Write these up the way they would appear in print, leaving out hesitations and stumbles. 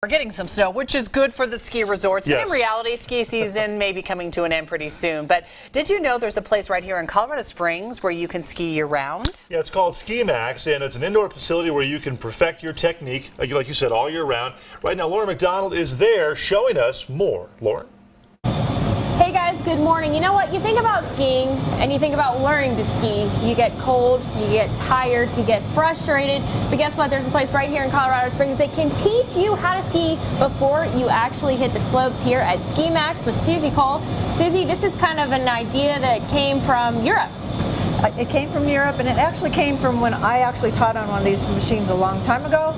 We're getting some snow, which is good for the ski resorts. Yes. But in reality, ski season may be coming to an end pretty soon. But did you know there's a place right here in Colorado Springs where you can ski year-round? Yeah, it's called Maxx, and it's an indoor facility where you can perfect your technique, like you said, all year round. Right now, Lauren McDonald is there showing us more. Lauren? Hey guys, good morning. You know what? You think about skiing and you think about learning to ski. You get cold, you get tired, you get frustrated. But guess what? There's a place right here in Colorado Springs that can teach you how to ski before you actually hit the slopes here at Maxx with Susie Cole. Susie, this is kind of an idea that came from Europe. It came from Europe, and it actually came from when I actually taught on one of these machines a long time ago,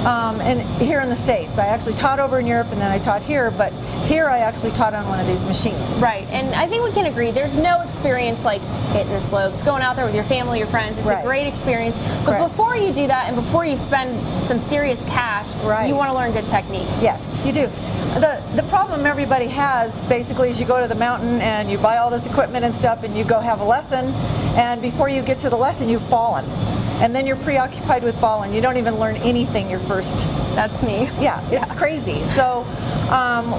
and here in the States. I actually taught over in Europe, and then I taught here, but here I actually taught on one of these machines. Right, and I think we can agree there's no experience like hitting the slopes, going out there with your family, your friends. It's a great experience, but before you do that and before you spend some serious cash, you want to learn good technique. Yes, you do. The problem everybody has basically is you go to the mountain and you buy all this equipment and stuff and you go have a lesson, and before you get to the lesson you've fallen. And then you're preoccupied with falling. You don't even learn anything your first. That's me. Yeah, it's crazy. So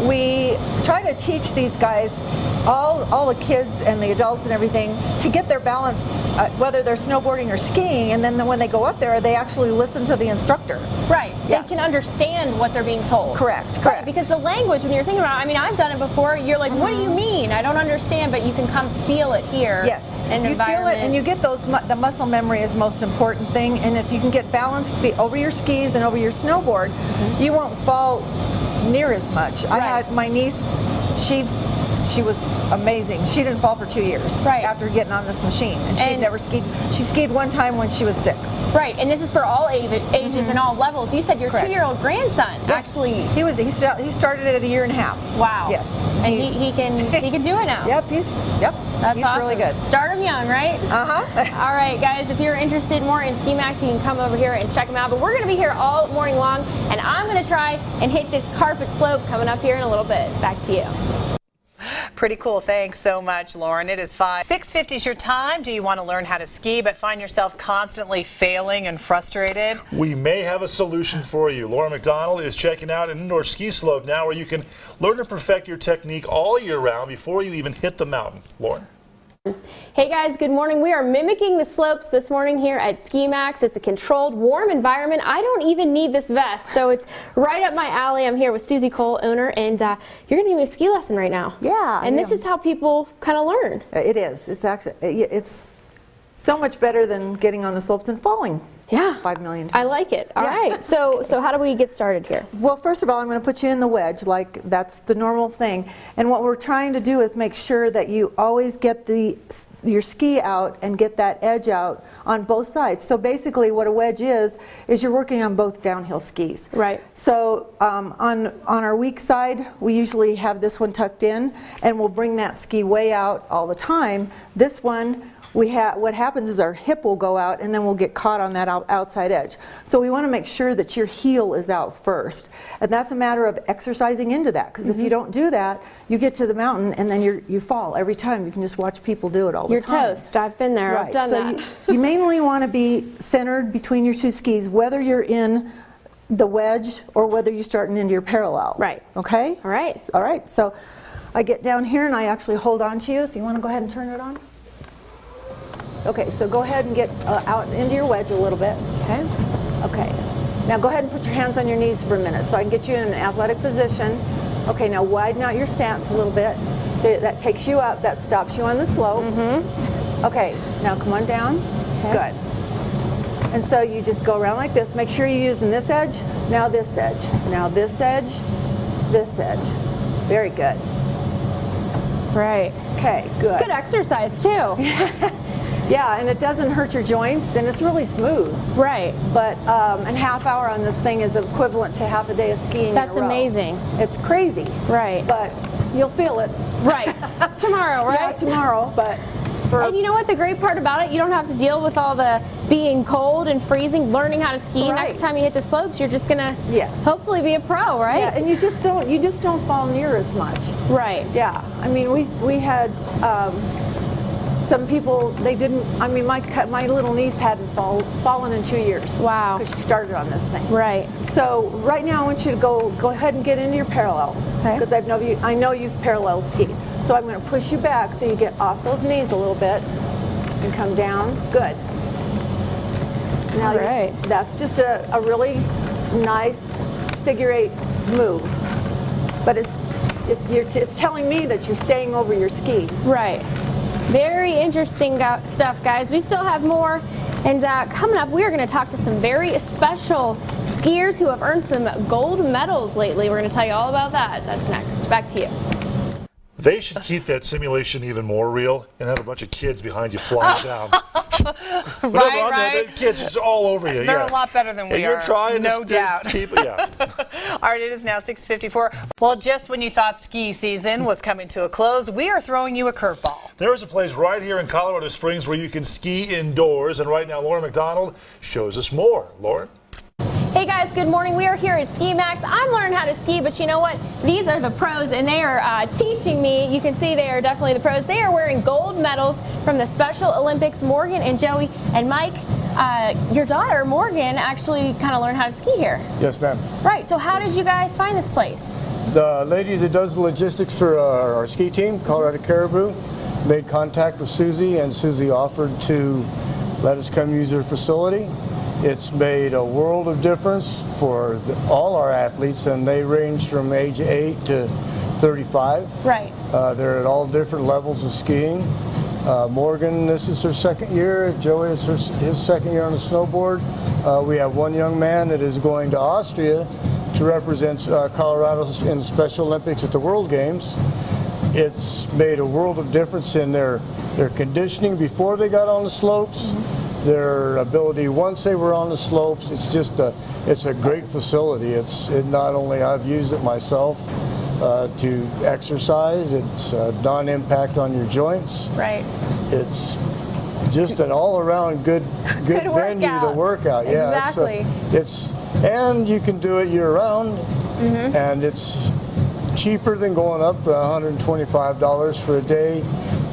we try to teach these guys, all the kids and the adults and everything, to get their balance, whether they're snowboarding or skiing, and then when they go up there, they actually listen to the instructor. Right. They can understand what they're being told. Correct. Right, because the language, when you're thinking about it, I mean, I've done it before, you're like, what do you mean? I don't understand, but you can come feel it here. Yes. You feel it, and you get those. The muscle memory is the most important thing, and if you can get balanced over your skis and over your snowboard, you won't fall near as much. I had my niece, she was amazing. She didn't fall for 2 years after getting on this machine, and she'd never skied. She skied one time when she was 6. Right, and this is for all ages and all levels. You said your 2-year-old grandson actually. He started at a year and a half. Wow. Yes. And he can do it now. Yep. That's he's awesome. really good. Start him young, right? All right, guys. If you're interested more in Maxx, you can come over here and check them out. But we're going to be here all morning long, and I'm going to try and hit this carpet slope coming up here in a little bit. Back to you. Pretty cool. Thanks so much, Lauren. It is 6:50 is your time. Do you want to learn how to ski but find yourself constantly failing and frustrated? We may have a solution for you. Lauren McDonald is checking out an indoor ski slope now where you can learn to perfect your technique all year round before you even hit the mountain. Lauren? Hey guys, good morning. We are mimicking the slopes this morning here at Maxx. It's a controlled, warm environment. I don't even need this vest, so it's right up my alley. I'm here with Susie Cole, owner, and you're going to give me a ski lesson right now. Yeah. And this is how people kind of learn. It is. It's actually, it's so much better than getting on the slopes and falling. Yeah. 5 million times. I like it. All right. So how do we get started here? Well, first of all, I'm going to put you in the wedge, like that's the normal thing. And what we're trying to do is make sure that you always get your ski out and get that edge out on both sides. So basically what a wedge is you're working on both downhill skis. Right. So on our weak side, we usually have this one tucked in, and we'll bring that ski way out all the time. This one, what happens is our hip will go out, and then we'll get caught on that outside edge. So we want to make sure that your heel is out first, and that's a matter of exercising into that, because if you don't do that, you get to the mountain and then you fall every time. You can just watch people do it all the time. You're toast. I've been there. I've done that. So you mainly want to be centered between your two skis, whether you're in the wedge or whether you're starting into your parallel. Right. Okay? All right. All right. So I get down here and I actually hold on to you. So you want to go ahead and turn it on? Okay, so go ahead and get out into your wedge a little bit. Okay. Okay. Now go ahead and put your hands on your knees for a minute so I can get you in an athletic position. Okay, now widen out your stance a little bit. So that takes you up, that stops you on the slope. Okay, now come on down. Good. And so you just go around like this. Make sure you're using this edge, now this edge, now this edge, this edge. Very good. Right. Okay, good. It's good exercise too. Yeah, and it doesn't hurt your joints, and it's really smooth. Right. But a half hour on this thing is equivalent to half a day of skiing. That's in a row. amazing. It's crazy. Right. But you'll feel it. Right. Tomorrow, right? Yeah, tomorrow, but and you know what the great part about it? You don't have to deal with all the being cold and freezing, learning how to ski. Next time you hit the slopes, you're just gonna hopefully be a pro, right? Yeah, and you just don't fall near as much. Right. Yeah. I mean, we had Some people, they didn't, I mean, my little niece hadn't fallen in 2 years. Wow. Because she started on this thing. Right. So right now I want you to go ahead and get into your parallel. Okay. Because I know you've parallel skied. So I'm going to push you back so you get off those knees a little bit and come down. Good. Now right. That's just a really nice figure 8 move. But it's telling me that you're staying over your skis. Right. Very interesting stuff, guys. We still have more. And coming up, we are going to talk to some very special skiers who have earned some gold medals lately. We're going to tell you all about that. That's next. Back to you. They should keep that simulation even more real and have a bunch of kids behind you flying down. Right. The kids just all over you. They're yeah. a lot better than we and are. You're trying no doubt. to keep, yeah. All right, it is now 6:54. Well, just when you thought ski season was coming to a close, we are throwing you a curveball. There is a place right here in Colorado Springs where you can ski indoors, and right now Lauren McDonald shows us more. Lauren? Hey guys, good morning. We are here at Ski Maxx. I'm learning how to ski, but you know what? These are the pros, and they are teaching me. You can see they are definitely the pros. They are wearing gold medals from the Special Olympics. Morgan and Joey and Mike, your daughter Morgan actually kind of learned how to ski here. Yes, ma'am. Right. So how did you guys find this place? The lady that does the logistics for our ski team, Colorado Caribou, made contact with Susie, and Susie offered to let us come use her facility. It's made a world of difference for all our athletes, and they range from age 8 to 35. Right. They're at all different levels of skiing. Morgan, this is her second year. Joey, it's his second year on the snowboard. We have one young man that is going to Austria to represent Colorado in the Special Olympics at the World Games. It's made a world of difference in their conditioning before they got on the slopes. Their ability once they were on the slopes. It's a great facility. It not only I've used it myself to exercise. It's non-impact on your joints. Right. It's just an all-around good venue to work out. Yeah. Exactly. And you can do it year-round, and it's cheaper than going up for $125 for a day.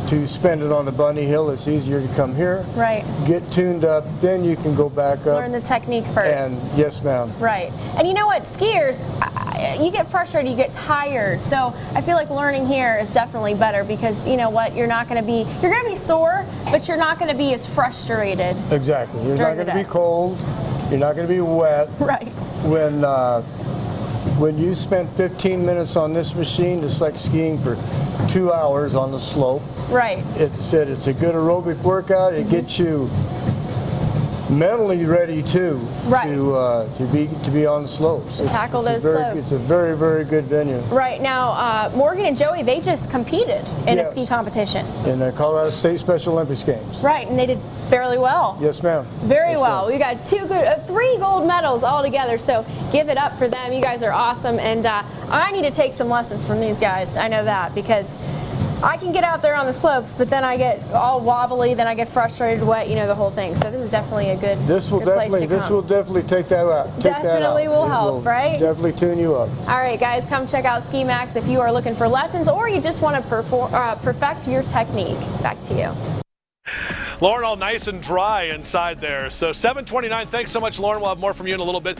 To spend it on the bunny hill, it's easier to come here. Right. Get tuned up, then you can go back up. Learn the technique first. And yes, ma'am. Right. And you know what, skiers, you get frustrated, you get tired. So I feel like learning here is definitely better because you know what, you're going to be sore, but you're not going to be as frustrated. Exactly. You're not going to be cold. You're not going to be wet. Right. When you spend 15 minutes on this machine, it's like skiing for 2 hours on the slope. Right. It's a good aerobic workout. It gets you mentally ready too, to be on the slopes. Tackle those slopes. It's a very, very good venue. Right. Now, Morgan and Joey, they just competed in a Yes. ski competition. In the Colorado State Special Olympics Games. Right, and they did fairly well. Yes, ma'am. Very Yes, well. ma'am. We got 3 gold medals all together, so give it up for them. You guys are awesome, and I need to take some lessons from these guys. I know that because I can get out there on the slopes, but then I get all wobbly, then I get frustrated, wet, the whole thing. So this is definitely a good This will place to definitely take that out. Definitely will help, right? Definitely tune you up. All right, guys, come check out Ski Maxx if you are looking for lessons or you just want to perfect your technique. Back to you. Lauren, all nice and dry inside there. So 7:29. Thanks so much, Lauren. We'll have more from you in a little bit.